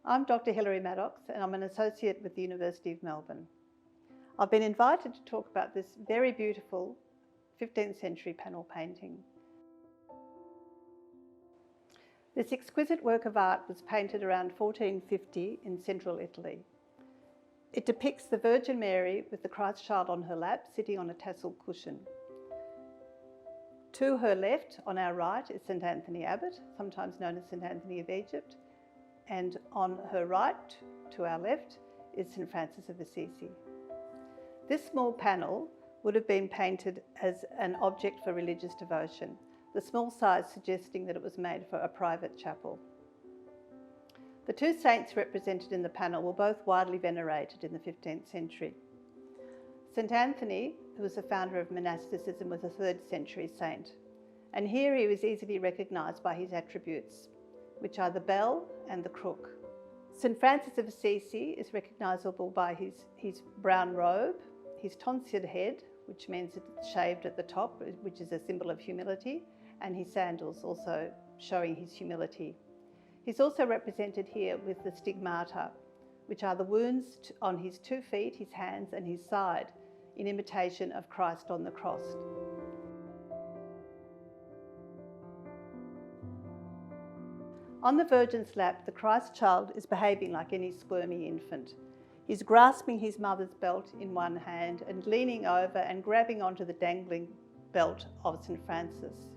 I'm Dr Hilary Maddocks and I'm an associate with the University of Melbourne. I've been invited to talk about this very beautiful 15th century panel painting. This exquisite work of art was painted around 1450 in central Italy. It depicts the Virgin Mary with the Christ child on her lap, sitting on a tasseled cushion. To her left, on our right, is St Anthony Abbot, sometimes known as St Anthony of Egypt, and on her right, to our left, is St Francis of Assisi. This small panel would have been painted as an object for religious devotion, the small size suggesting that it was made for a private chapel. The two saints represented in the panel were both widely venerated in the 15th century. St Anthony, who was the founder of monasticism, was a 3rd century saint, and here he was easily recognised by his attributes, which are the bell and the crook. St Francis of Assisi is recognisable by his brown robe, his tonsured head, which means it's shaved at the top, which is a symbol of humility, and his sandals, also showing his humility. He's also represented here with the stigmata, which are the wounds on his 2 feet, his hands and his side, in imitation of Christ on the cross. On the Virgin's lap, the Christ child is behaving like any squirmy infant. He's grasping his mother's belt in one hand and leaning over and grabbing onto the dangling belt of St Francis.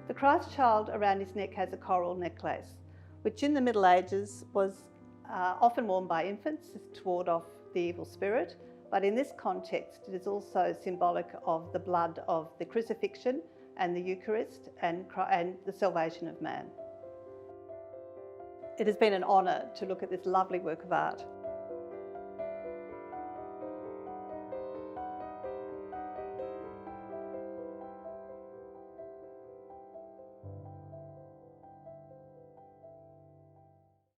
The Christ child around his neck has a coral necklace, which in the Middle Ages was often worn by infants to ward off the evil spirit, but in this context it is also symbolic of the blood of the crucifixion and the Eucharist and the salvation of man. It has been an honour to look at this lovely work of art.